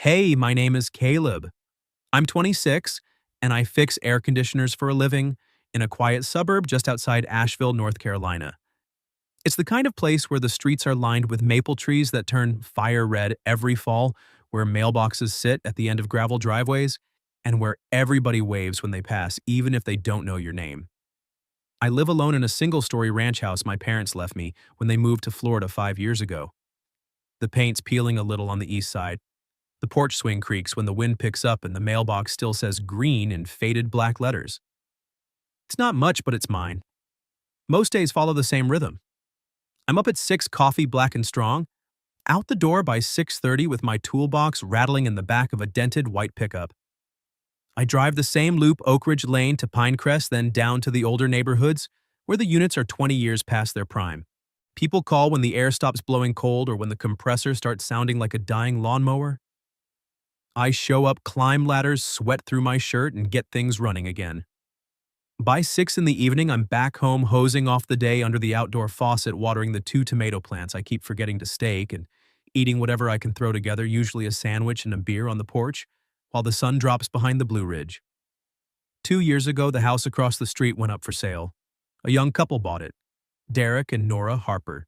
Hey, my name is Caleb. I'm 26 and I fix air conditioners for a living in a quiet suburb just outside Asheville, North Carolina. It's the kind of place where the streets are lined with maple trees that turn fire red every fall, where mailboxes sit at the end of gravel driveways, and where everybody waves when they pass, even if they don't know your name. I live alone in a single-story ranch house my parents left me when they moved to Florida 5 years ago. The paint's peeling a little on the east side. The porch swing creaks when the wind picks up and the mailbox still says green in faded black letters. It's not much, but it's mine. Most days follow the same rhythm. I'm up at 6 coffee black and strong, out the door by 6:30 with my toolbox rattling in the back of a dented white pickup. I drive the same loop Oak Ridge Lane to Pinecrest, then down to the older neighborhoods where the units are 20 years past their prime. People call when the air stops blowing cold or when the compressor starts sounding like a dying lawnmower. I show up, climb ladders, sweat through my shirt, and get things running again. By 6 in the evening, I'm back home hosing off the day under the outdoor faucet, watering the 2 tomato plants I keep forgetting to stake, and eating whatever I can throw together, usually a sandwich and a beer on the porch, while the sun drops behind the Blue Ridge. 2 years ago, the house across the street went up for sale. A young couple bought it, Derek and Nora Harper.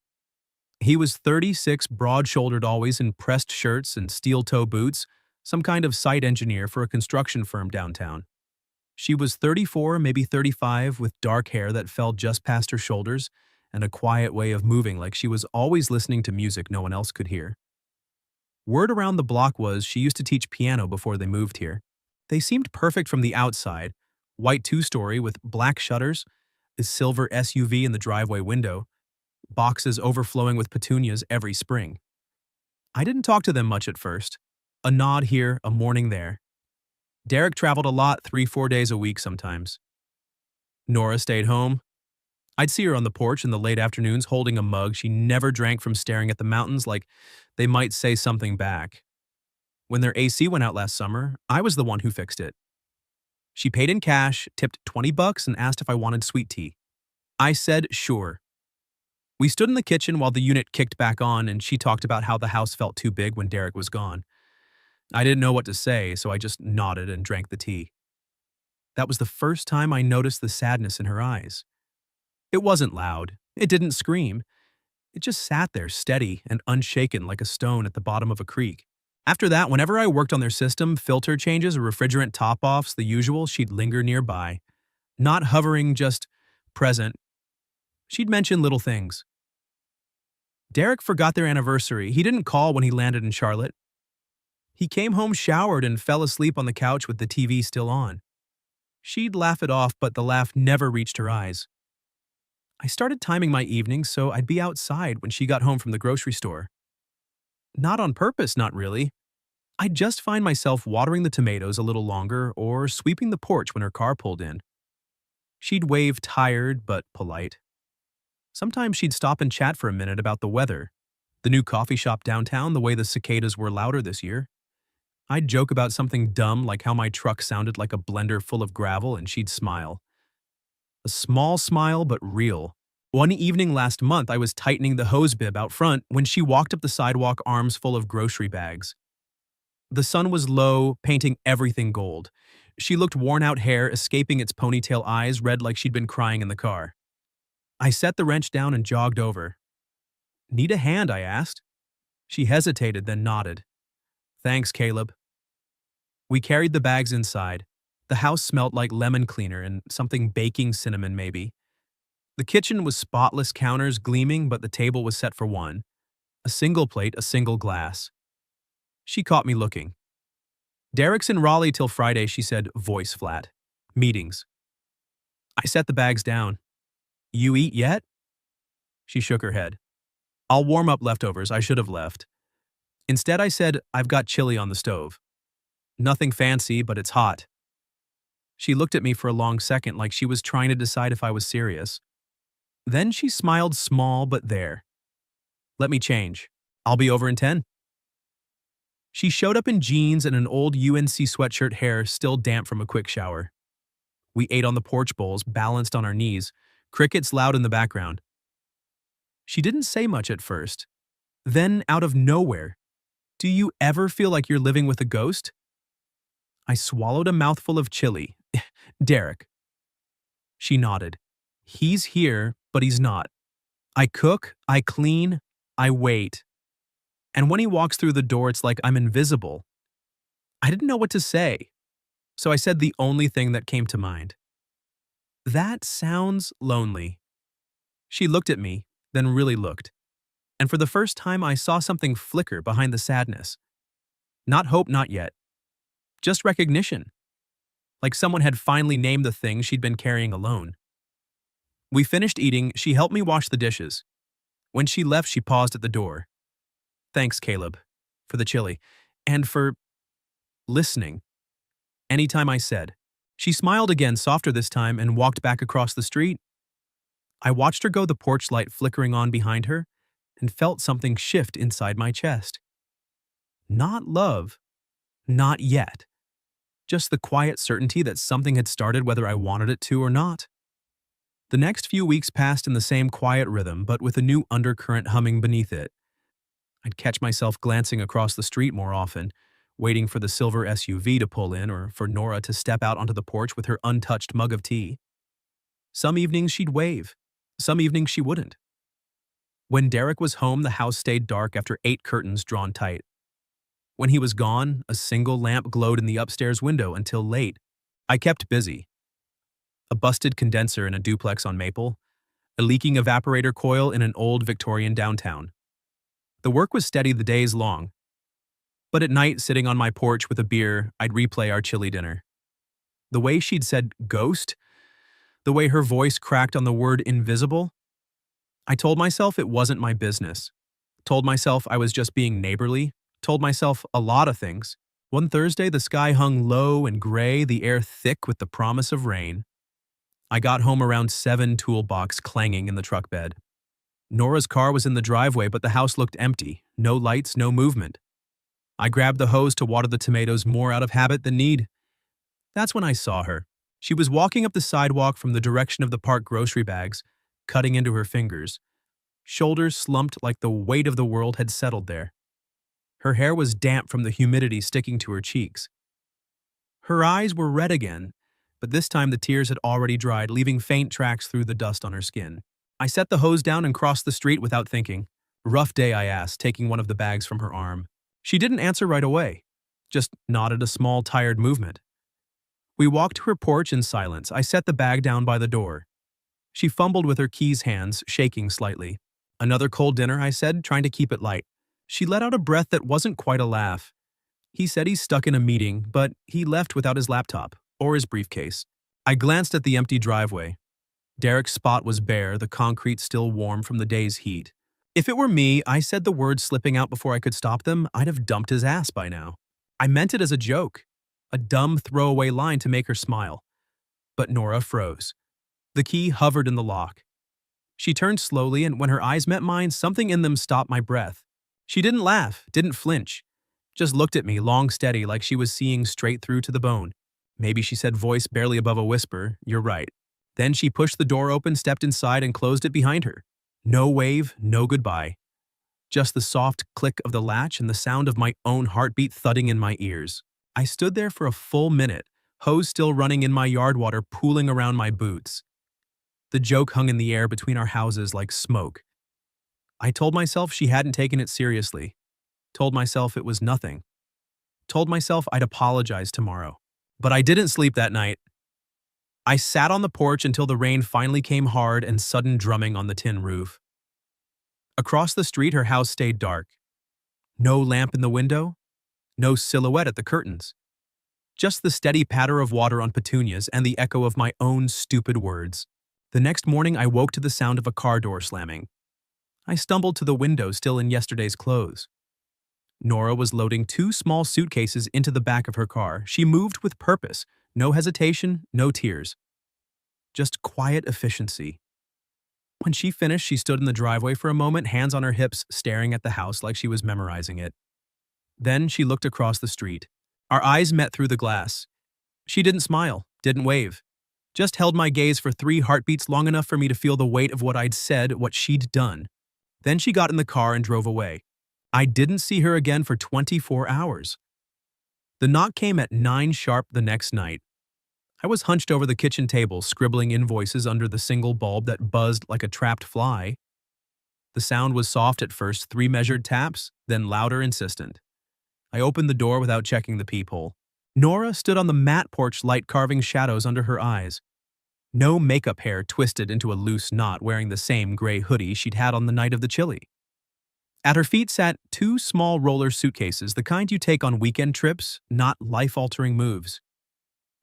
He was 36, broad-shouldered always in pressed shirts and steel-toe boots, some kind of site engineer for a construction firm downtown. She was 34, maybe 35, with dark hair that fell just past her shoulders and a quiet way of moving like she was always listening to music no one else could hear. Word around the block was she used to teach piano before they moved here. They seemed perfect from the outside, white two-story with black shutters, a silver SUV in the driveway window, boxes overflowing with petunias every spring. I didn't talk to them much at first. A nod here, a morning there. Derek traveled a lot, 3-4 days a week sometimes. Nora stayed home. I'd see her on the porch in the late afternoons holding a mug she never drank from staring at the mountains like they might say something back. When their AC went out last summer, I was the one who fixed it. She paid in cash, tipped $20 and asked if I wanted sweet tea. I said sure. We stood in the kitchen while the unit kicked back on and she talked about how the house felt too big when Derek was gone. I didn't know what to say, so I just nodded and drank the tea. That was the first time I noticed the sadness in her eyes. It wasn't loud. It didn't scream. It just sat there steady and unshaken like a stone at the bottom of a creek. After that, whenever I worked on their system, filter changes or refrigerant top-offs, the usual, she'd linger nearby. Not hovering, just present. She'd mention little things. Derek forgot their anniversary. He didn't call when he landed in Charlotte. He came home showered and fell asleep on the couch with the TV still on. She'd laugh it off, but the laugh never reached her eyes. I started timing my evenings so I'd be outside when she got home from the grocery store. Not on purpose, not really. I'd just find myself watering the tomatoes a little longer or sweeping the porch when her car pulled in. She'd wave tired but polite. Sometimes she'd stop and chat for a minute about the weather, the new coffee shop downtown, the way the cicadas were louder this year. I'd joke about something dumb like how my truck sounded like a blender full of gravel and she'd smile. A small smile, but real. One evening last month, I was tightening the hose bib out front when she walked up the sidewalk, arms full of grocery bags. The sun was low, painting everything gold. She looked worn out, hair escaping its ponytail, eyes red like she'd been crying in the car. I set the wrench down and jogged over. "Need a hand?" I asked. She hesitated, then nodded. "Thanks, Caleb." We carried the bags inside. The house smelled like lemon cleaner and something baking cinnamon maybe. The kitchen was spotless, counters gleaming, but the table was set for one. A single plate, a single glass. She caught me looking. "Derek's in Raleigh till Friday," she said, voice flat. "Meetings." I set the bags down. "You eat yet?" She shook her head. "I'll warm up leftovers. I should have left." Instead, I said, "I've got chili on the stove. Nothing fancy, but it's hot." She looked at me for a long second like she was trying to decide if I was serious. Then she smiled, small but there. "Let me change. I'll be over in 10. She showed up in jeans and an old UNC sweatshirt, hair still damp from a quick shower. We ate on the porch bowls, balanced on our knees, crickets loud in the background. She didn't say much at first. Then, out of nowhere, Do you ever feel like you're living with a ghost? I swallowed a mouthful of chili. Derek. She nodded. He's here, but he's not. I cook, I clean, I wait. And when he walks through the door, it's like I'm invisible. I didn't know what to say, so I said the only thing that came to mind. That sounds lonely. She looked at me, then really looked. And for the first time, I saw something flicker behind the sadness. Not hope, not yet. Just recognition. Like someone had finally named the thing she'd been carrying alone. We finished eating, she helped me wash the dishes. When she left, she paused at the door. Thanks, Caleb, for the chili, and for listening. Anytime I said. She smiled again, softer this time, and walked back across the street. I watched her go, the porch light flickering on behind her, and felt something shift inside my chest. Not love. Not yet. Just the quiet certainty that something had started whether I wanted it to or not. The next few weeks passed in the same quiet rhythm, but with a new undercurrent humming beneath it. I'd catch myself glancing across the street more often, waiting for the silver SUV to pull in or for Nora to step out onto the porch with her untouched mug of tea. Some evenings she'd wave. Some evenings she wouldn't. When Derek was home, the house stayed dark after 8 curtains drawn tight. When he was gone, a single lamp glowed in the upstairs window until late. I kept busy. A busted condenser in a duplex on Maple, a leaking evaporator coil in an old Victorian downtown. The work was steady the days long. But at night, sitting on my porch with a beer, I'd replay our chili dinner. The way she'd said ghost, the way her voice cracked on the word invisible, I told myself it wasn't my business. Told myself I was just being neighborly. Told myself a lot of things. One Thursday, the sky hung low and gray, the air thick with the promise of rain. I got home around 7, toolbox clanging in the truck bed. Nora's car was in the driveway, but the house looked empty. No lights, no movement. I grabbed the hose to water the tomatoes more out of habit than need. That's when I saw her. She was walking up the sidewalk from the direction of the park grocery bags, cutting into her fingers. Shoulders slumped like the weight of the world had settled there. Her hair was damp from the humidity sticking to her cheeks. Her eyes were red again, but this time the tears had already dried, leaving faint tracks through the dust on her skin. I set the hose down and crossed the street without thinking. Rough day, I asked, taking one of the bags from her arm. She didn't answer right away, just nodded a small, tired movement. We walked to her porch in silence. I set the bag down by the door. She fumbled with her keys hands, shaking slightly. Another cold dinner, I said, trying to keep it light. She let out a breath that wasn't quite a laugh. He said he's stuck in a meeting, but he left without his laptop or his briefcase. I glanced at the empty driveway. Derek's spot was bare, the concrete still warm from the day's heat. If it were me, I said the words slipping out before I could stop them, I'd have dumped his ass by now. I meant it as a joke, a dumb throwaway line to make her smile. But Nora froze. The key hovered in the lock. She turned slowly, and when her eyes met mine, something in them stopped my breath. She didn't laugh, didn't flinch, just looked at me, long steady, like she was seeing straight through to the bone. Maybe she said, voice barely above a whisper, "You're right." Then she pushed the door open, stepped inside, and closed it behind her. No wave, no goodbye. Just the soft click of the latch and the sound of my own heartbeat thudding in my ears. I stood there for a full minute, hose still running in my yard water pooling around my boots. The joke hung in the air between our houses like smoke. I told myself she hadn't taken it seriously. Told myself it was nothing. Told myself I'd apologize tomorrow. But I didn't sleep that night. I sat on the porch until the rain finally came hard and sudden drumming on the tin roof. Across the street, her house stayed dark. No lamp in the window, no silhouette at the curtains. Just the steady patter of water on petunias and the echo of my own stupid words. The next morning, I woke to the sound of a car door slamming. I stumbled to the window, still in yesterday's clothes. Nora was loading 2 small suitcases into the back of her car. She moved with purpose, no hesitation, no tears. Just quiet efficiency. When she finished, she stood in the driveway for a moment, hands on her hips, staring at the house like she was memorizing it. Then she looked across the street. Our eyes met through the glass. She didn't smile, didn't wave. Just held my gaze for 3 heartbeats, long enough for me to feel the weight of what I'd said, what she'd done. Then she got in the car and drove away. I didn't see her again for 24 hours. The knock came at 9 sharp the next night. I was hunched over the kitchen table, scribbling invoices under the single bulb that buzzed like a trapped fly. The sound was soft at first, 3 measured taps, then louder, insistent. I opened the door without checking the peephole. Nora stood on the mat porch, light carving shadows under her eyes. No makeup hair twisted into a loose knot, wearing the same gray hoodie she'd had on the night of the chili. At her feet sat 2 small roller suitcases, the kind you take on weekend trips, not life-altering moves.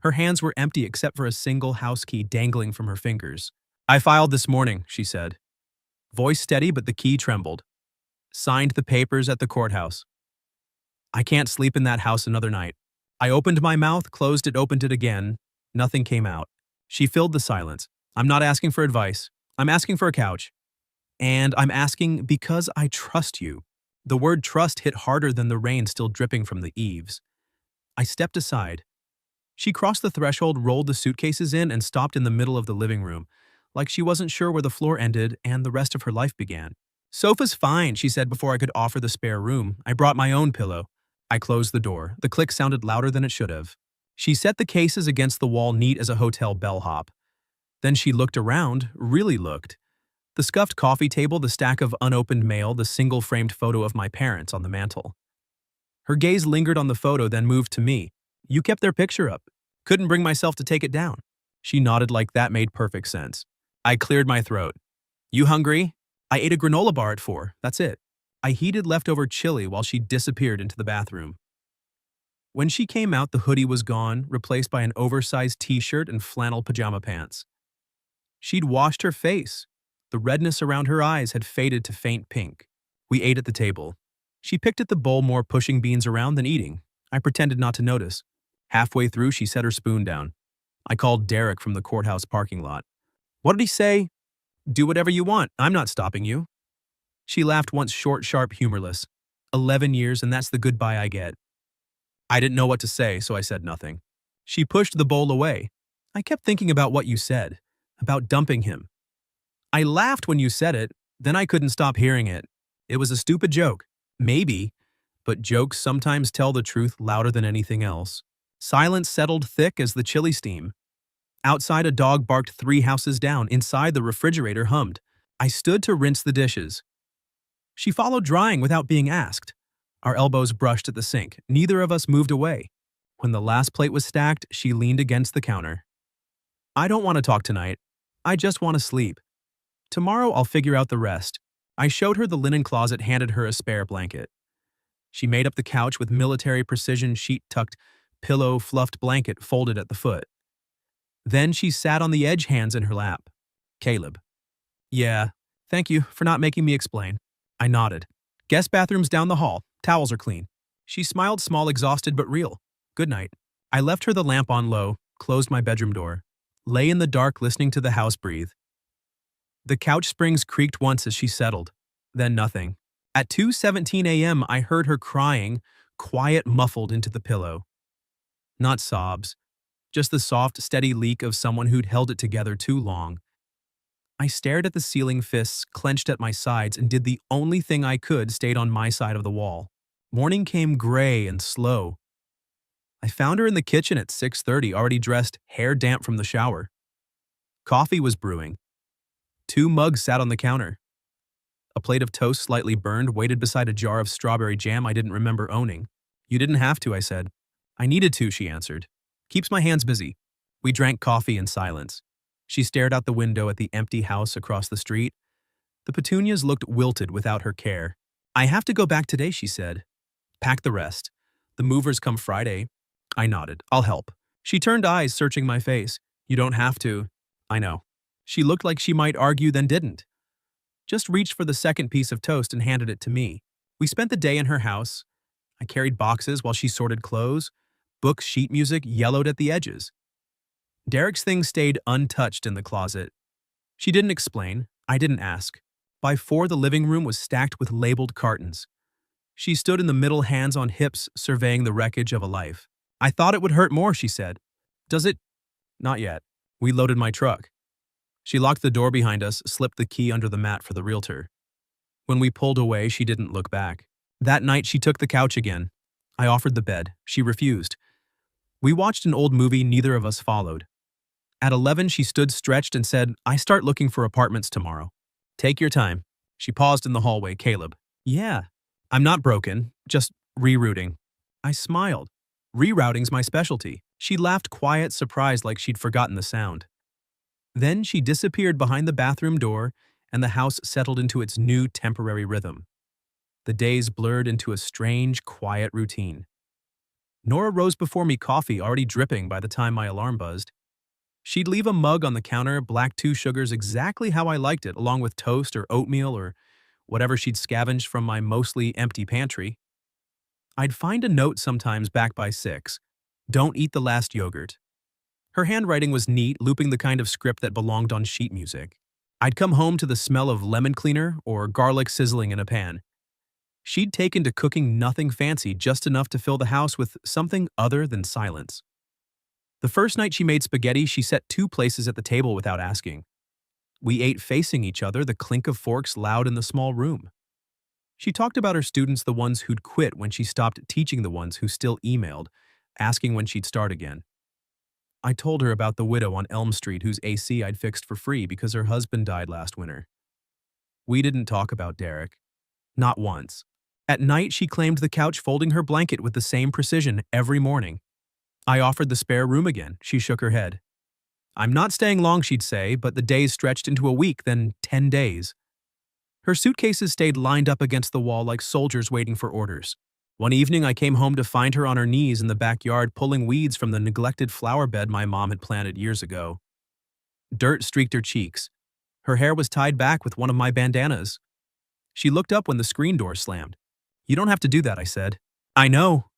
Her hands were empty except for a single house key dangling from her fingers. "I filed this morning," she said. Voice steady, but the key trembled. "Signed the papers at the courthouse. I can't sleep in that house another night." I opened my mouth, closed it, opened it again. Nothing came out. She filled the silence. "I'm not asking for advice. I'm asking for a couch. And I'm asking because I trust you." The word trust hit harder than the rain still dripping from the eaves. I stepped aside. She crossed the threshold, rolled the suitcases in, and stopped in the middle of the living room, like she wasn't sure where the floor ended and the rest of her life began. "Sofa's fine," she said before I could offer the spare room. "I brought my own pillow." I closed the door. The click sounded louder than it should have. She set the cases against the wall, neat as a hotel bellhop. Then she looked around, really looked. The scuffed coffee table, the stack of unopened mail, the single-framed photo of my parents on the mantel. Her gaze lingered on the photo, then moved to me. "You kept their picture up. Couldn't bring myself to take it down." She nodded like that made perfect sense. I cleared my throat. "You hungry?" "I ate a granola bar at 4, that's it." I heated leftover chili while she disappeared into the bathroom. When she came out, the hoodie was gone, replaced by an oversized t-shirt and flannel pajama pants. She'd washed her face. The redness around her eyes had faded to faint pink. We ate at the table. She picked at the bowl, more pushing beans around than eating. I pretended not to notice. Halfway through, she set her spoon down. I called Derek from the courthouse parking lot. "What did he say?" "Do whatever you want. I'm not stopping you." She laughed once, short, sharp, humorless. 11 years, and that's the goodbye I get. I didn't know what to say, so I said nothing. She pushed the bowl away. "I kept thinking about what you said, about dumping him. I laughed when you said it, then I couldn't stop hearing it. It was a stupid joke. Maybe, but jokes sometimes tell the truth louder than anything else." Silence settled thick as the chili steam. Outside, a dog barked 3 houses down. Inside, the refrigerator hummed. I stood to rinse the dishes. She followed, drying without being asked. Our elbows brushed at the sink. Neither of us moved away. When the last plate was stacked, she leaned against the counter. "I don't want to talk tonight. I just want to sleep. Tomorrow I'll figure out the rest." I showed her the linen closet, handed her a spare blanket. She made up the couch with military precision, sheet tucked, pillow, fluffed blanket folded at the foot. Then she sat on the edge, hands in her lap. "Caleb." "Yeah, thank you for not making me explain." I nodded. "Guest bathroom's down the hall. Towels are clean." She smiled, small, exhausted, but real. "Good night." I left her the lamp on low, closed my bedroom door, lay in the dark listening to the house breathe. The couch springs creaked once as she settled, then nothing. At 2:17 a.m., I heard her crying, quiet, muffled into the pillow. Not sobs, just the soft, steady leak of someone who'd held it together too long. I stared at the ceiling, fists clenched at my sides, and did the only thing I could, stayed on my side of the wall. Morning came gray and slow. I found her in the kitchen at 6:30, already dressed, hair damp from the shower. Coffee was brewing. 2 mugs sat on the counter. A plate of toast, slightly burned, waited beside a jar of strawberry jam I didn't remember owning. "You didn't have to," I said. "I needed to," she answered. "Keeps my hands busy." We drank coffee in silence. She stared out the window at the empty house across the street. The petunias looked wilted without her care. "I have to go back today," she said. "Pack the rest. The movers come Friday." I nodded. "I'll help." She turned eyes, searching my face. "You don't have to." "I know." She looked like she might argue, then didn't. Just reached for the second piece of toast and handed it to me. We spent the day in her house. I carried boxes while she sorted clothes. Books, sheet music, yellowed at the edges. Derek's things stayed untouched in the closet. She didn't explain. I didn't ask. By 4, the living room was stacked with labeled cartons. She stood in the middle, hands on hips, surveying the wreckage of a life. "I thought it would hurt more," she said. "Does it?" "Not yet." We loaded my truck. She locked the door behind us, slipped the key under the mat for the realtor. When we pulled away, she didn't look back. That night, she took the couch again. I offered the bed. She refused. We watched an old movie neither of us followed. At 11, she stood stretched and said, "I start looking for apartments tomorrow." "Take your time." She paused in the hallway. "Caleb." "Yeah." "I'm not broken, just rerouting." I smiled. "Rerouting's my specialty." She laughed quiet, surprised like she'd forgotten the sound. Then she disappeared behind the bathroom door, and the house settled into its new temporary rhythm. The days blurred into a strange, quiet routine. Nora rose before me, coffee already dripping by the time my alarm buzzed. She'd leave a mug on the counter, black 2 sugars, exactly how I liked it, along with toast or oatmeal or whatever she'd scavenged from my mostly empty pantry. I'd find a note sometimes back by 6. "Don't eat the last yogurt." Her handwriting was neat, looping the kind of script that belonged on sheet music. I'd come home to the smell of lemon cleaner or garlic sizzling in a pan. She'd taken to cooking nothing fancy, just enough to fill the house with something other than silence. The first night she made spaghetti, she set 2 places at the table without asking. We ate facing each other, the clink of forks loud in the small room. She talked about her students, the ones who'd quit when she stopped teaching, the ones who still emailed, asking when she'd start again. I told her about the widow on Elm Street whose AC I'd fixed for free because her husband died last winter. We didn't talk about Derek. Not once. At night, she claimed the couch, folding her blanket with the same precision every morning. I offered the spare room again. She shook her head. "I'm not staying long," she'd say, but the days stretched into a week, then 10 days. Her suitcases stayed lined up against the wall like soldiers waiting for orders. One evening, I came home to find her on her knees in the backyard pulling weeds from the neglected flower bed my mom had planted years ago. Dirt streaked her cheeks. Her hair was tied back with one of my bandanas. She looked up when the screen door slammed. "You don't have to do that," I said. "I know."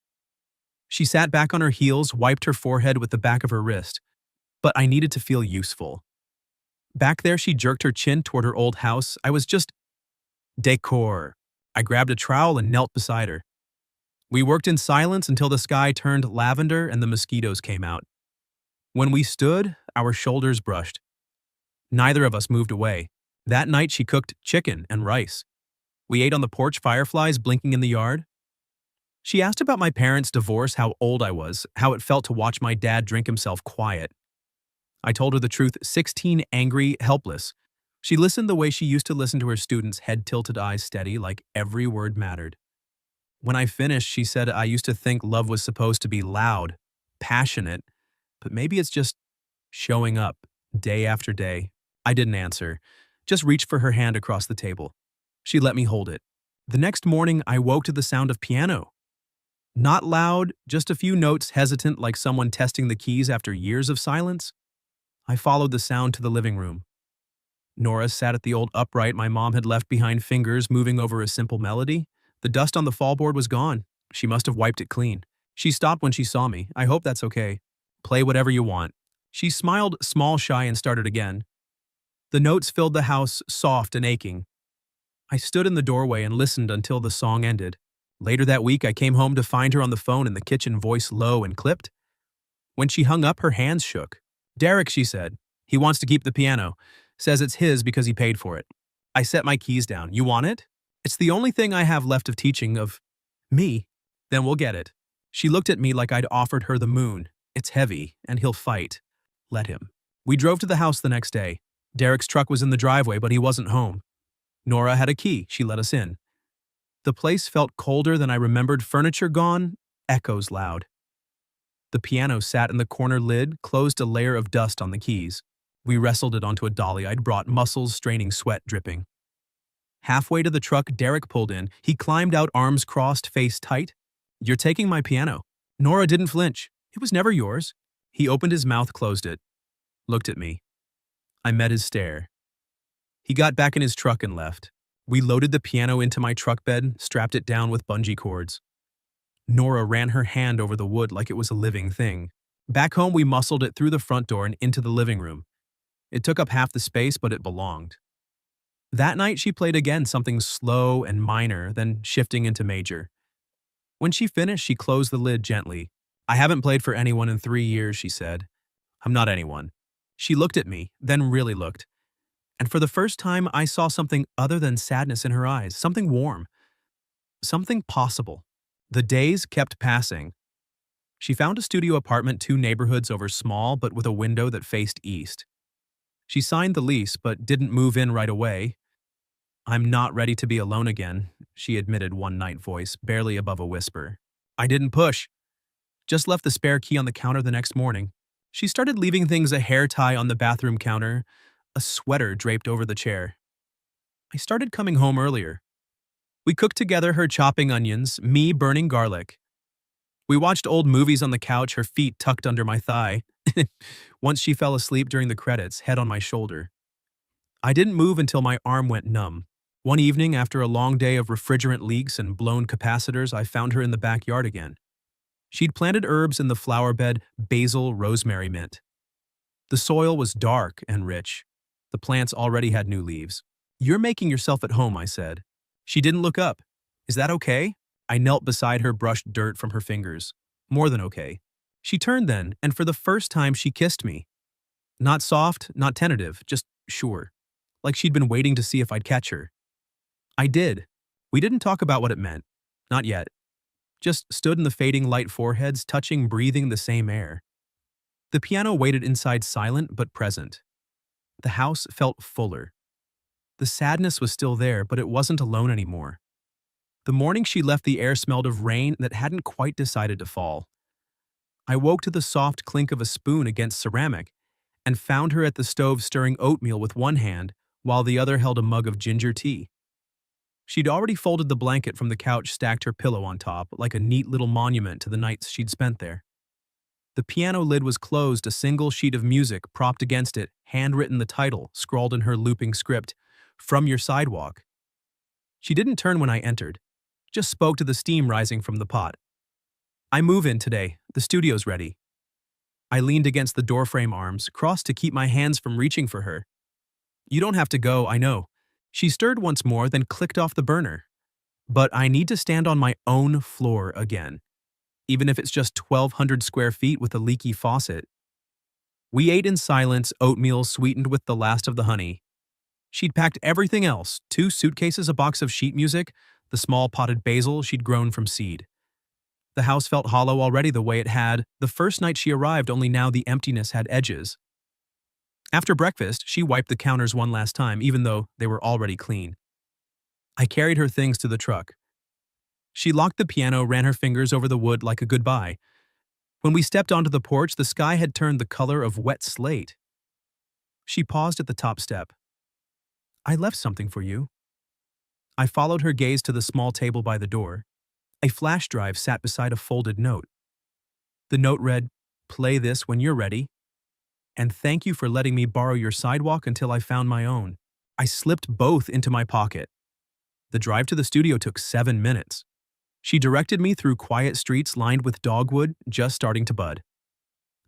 She sat back on her heels, wiped her forehead with the back of her wrist. But I needed to feel useful. Back there, she jerked her chin toward her old house. I was just decor. I grabbed a trowel and knelt beside her. We worked in silence until the sky turned lavender and the mosquitoes came out. When we stood, our shoulders brushed. Neither of us moved away. That night, she cooked chicken and rice. We ate on the porch, fireflies blinking in the yard. She asked about my parents' divorce, how old I was, how it felt to watch my dad drink himself quiet. I told her the truth, 16, angry, helpless. She listened the way she used to listen to her students, head tilted, eyes steady, like every word mattered. When I finished, she said, "I used to think love was supposed to be loud, passionate, but maybe it's just showing up, day after day." I didn't answer, just reached for her hand across the table. She let me hold it. The next morning, I woke to the sound of piano. Not loud, just a few notes, hesitant like someone testing the keys after years of silence. I followed the sound to the living room. Nora sat at the old upright my mom had left behind, fingers moving over a simple melody. The dust on the fallboard was gone. She must have wiped it clean. She stopped when she saw me. "I hope that's okay. Play whatever you want." She smiled, small, shy, and started again. The notes filled the house, soft and aching. I stood in the doorway and listened until the song ended. Later that week, I came home to find her on the phone in the kitchen, voice low and clipped. When she hung up, her hands shook. "Derek," she said. "He wants to keep the piano. Says it's his because he paid for it." I set my keys down. "You want it? It's the only thing I have left of teaching, of me. Then we'll get it." She looked at me like I'd offered her the moon. "It's heavy, and he'll fight. Let him." We drove to the house the next day. Derek's truck was in the driveway, but he wasn't home. Nora had a key. She let us in. The place felt colder than I remembered, furniture gone, echoes loud. The piano sat in the corner lid, closed, a layer of dust on the keys. We wrestled it onto a dolly I'd brought, muscles straining, sweat dripping. Halfway to the truck, Derek pulled in. He climbed out, arms crossed, face tight. "You're taking my piano." Nora didn't flinch. "It was never yours." He opened his mouth, closed it. Looked at me. I met his stare. He got back in his truck and left. We loaded the piano into my truck bed, strapped it down with bungee cords. Nora ran her hand over the wood like it was a living thing. Back home, we muscled it through the front door and into the living room. It took up half the space, but it belonged. That night, she played again, something slow and minor, then shifting into major. When she finished, she closed the lid gently. "I haven't played for anyone in 3 years," she said. "I'm not anyone." She looked at me, then really looked. And for the first time, I saw something other than sadness in her eyes, something warm. Something possible. The days kept passing. She found a studio apartment 2 neighborhoods over small but with a window that faced east. She signed the lease but didn't move in right away. "I'm not ready to be alone again," she admitted, one night voice, barely above a whisper. I didn't push. Just left the spare key on the counter the next morning. She started leaving things: a hair tie on the bathroom counter, a sweater draped over the chair. I started coming home earlier. We cooked together, her chopping onions, me burning garlic. We watched old movies on the couch, her feet tucked under my thigh. Once she fell asleep during the credits, head on my shoulder. I didn't move until my arm went numb. One evening, after a long day of refrigerant leaks and blown capacitors, I found her in the backyard again. She'd planted herbs in the flower bed: basil, rosemary, mint. The soil was dark and rich. The plants already had new leaves. "You're making yourself at home," I said. She didn't look up. "Is that okay?" I knelt beside her, brushed dirt from her fingers. "More than okay." She turned then, and for the first time she kissed me. Not soft, not tentative, just sure. Like she'd been waiting to see if I'd catch her. I did. We didn't talk about what it meant. Not yet. Just stood in the fading light foreheads, touching, breathing the same air. The piano waited inside, silent but present. The house felt fuller. The sadness was still there, but it wasn't alone anymore. The morning she left, the air smelled of rain that hadn't quite decided to fall. I woke to the soft clink of a spoon against ceramic and found her at the stove stirring oatmeal with one hand while the other held a mug of ginger tea. She'd already folded the blanket from the couch, stacked her pillow on top, like a neat little monument to the nights she'd spent there. The piano lid was closed, a single sheet of music propped against it, handwritten, the title, scrawled in her looping script, "From Your Sidewalk." She didn't turn when I entered, just spoke to the steam rising from the pot. "I move in today. The studio's ready." I leaned against the doorframe, arms crossed to keep my hands from reaching for her. "You don't have to go, I know." She stirred once more, then clicked off the burner. "But I need to stand on my own floor again, even if it's just 1,200 square feet with a leaky faucet." We ate in silence, oatmeal sweetened with the last of the honey. She'd packed everything else: 2 suitcases, a box of sheet music, the small potted basil she'd grown from seed. The house felt hollow already, the way it had the first night she arrived, only now the emptiness had edges. After breakfast, she wiped the counters one last time, even though they were already clean. I carried her things to the truck. She locked the piano, ran her fingers over the wood like a goodbye. When we stepped onto the porch, the sky had turned the color of wet slate. She paused at the top step. "I left something for you." I followed her gaze to the small table by the door. A flash drive sat beside a folded note. The note read, "Play this when you're ready. And thank you for letting me borrow your sidewalk until I found my own." I slipped both into my pocket. The drive to the studio took 7 minutes. She directed me through quiet streets lined with dogwood just starting to bud.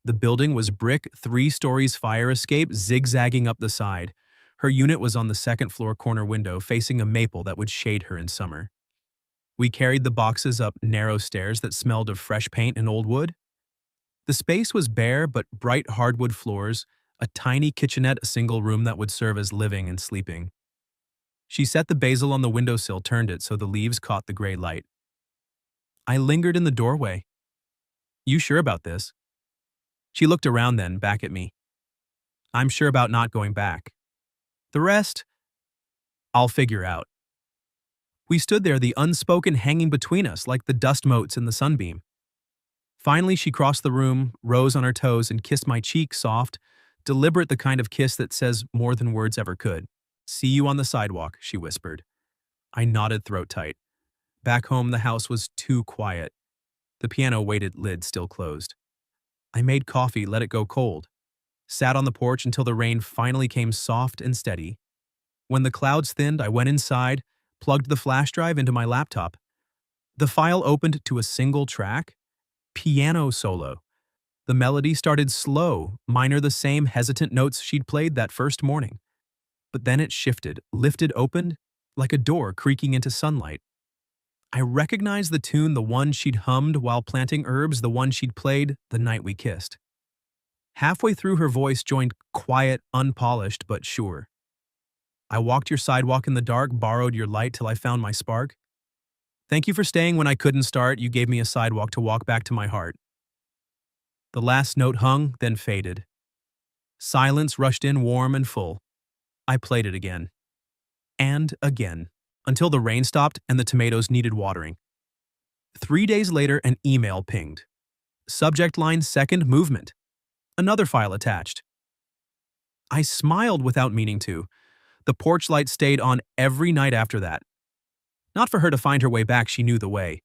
The building was brick, 3 stories, fire escape zigzagging up the side. Her unit was on the second-floor corner window, facing a maple that would shade her in summer. We carried the boxes up narrow stairs that smelled of fresh paint and old wood. The space was bare but bright hardwood floors, a tiny kitchenette, a single room that would serve as living and sleeping. She set the basil on the windowsill, turned it so the leaves caught the gray light. I lingered in the doorway. "You sure about this?" She looked around, then back at me. "I'm sure about not going back. The rest, I'll figure out." We stood there, the unspoken hanging between us like the dust motes in the sunbeam. Finally, she crossed the room, rose on her toes, and kissed my cheek, soft, deliberate, the kind of kiss that says more than words ever could. "See you on the sidewalk," she whispered. I nodded, throat tight. Back home, the house was too quiet. The piano waited, lid still closed. I made coffee, let it go cold. Sat on the porch until the rain finally came, soft and steady. When the clouds thinned, I went inside, plugged the flash drive into my laptop. The file opened to a single track. Piano solo. The melody started slow, minor, the same hesitant notes she'd played that first morning. But then it shifted, lifted, opened, like a door creaking into sunlight. I recognized the tune, the one she'd hummed while planting herbs, the one she'd played the night we kissed. Halfway through, her voice joined, quiet, unpolished, but sure. "I walked your sidewalk in the dark, borrowed your light till I found my spark. Thank you for staying when I couldn't start. You gave me a sidewalk to walk back to my heart. The last note hung, then faded. Silence rushed in warm and full. I played it again. And again. Until the rain stopped and the tomatoes needed watering. 3 days later, an email pinged. Subject line second movement. Another file attached. I smiled without meaning to. The porch light stayed on every night after that. Not for her to find her way back, she knew the way.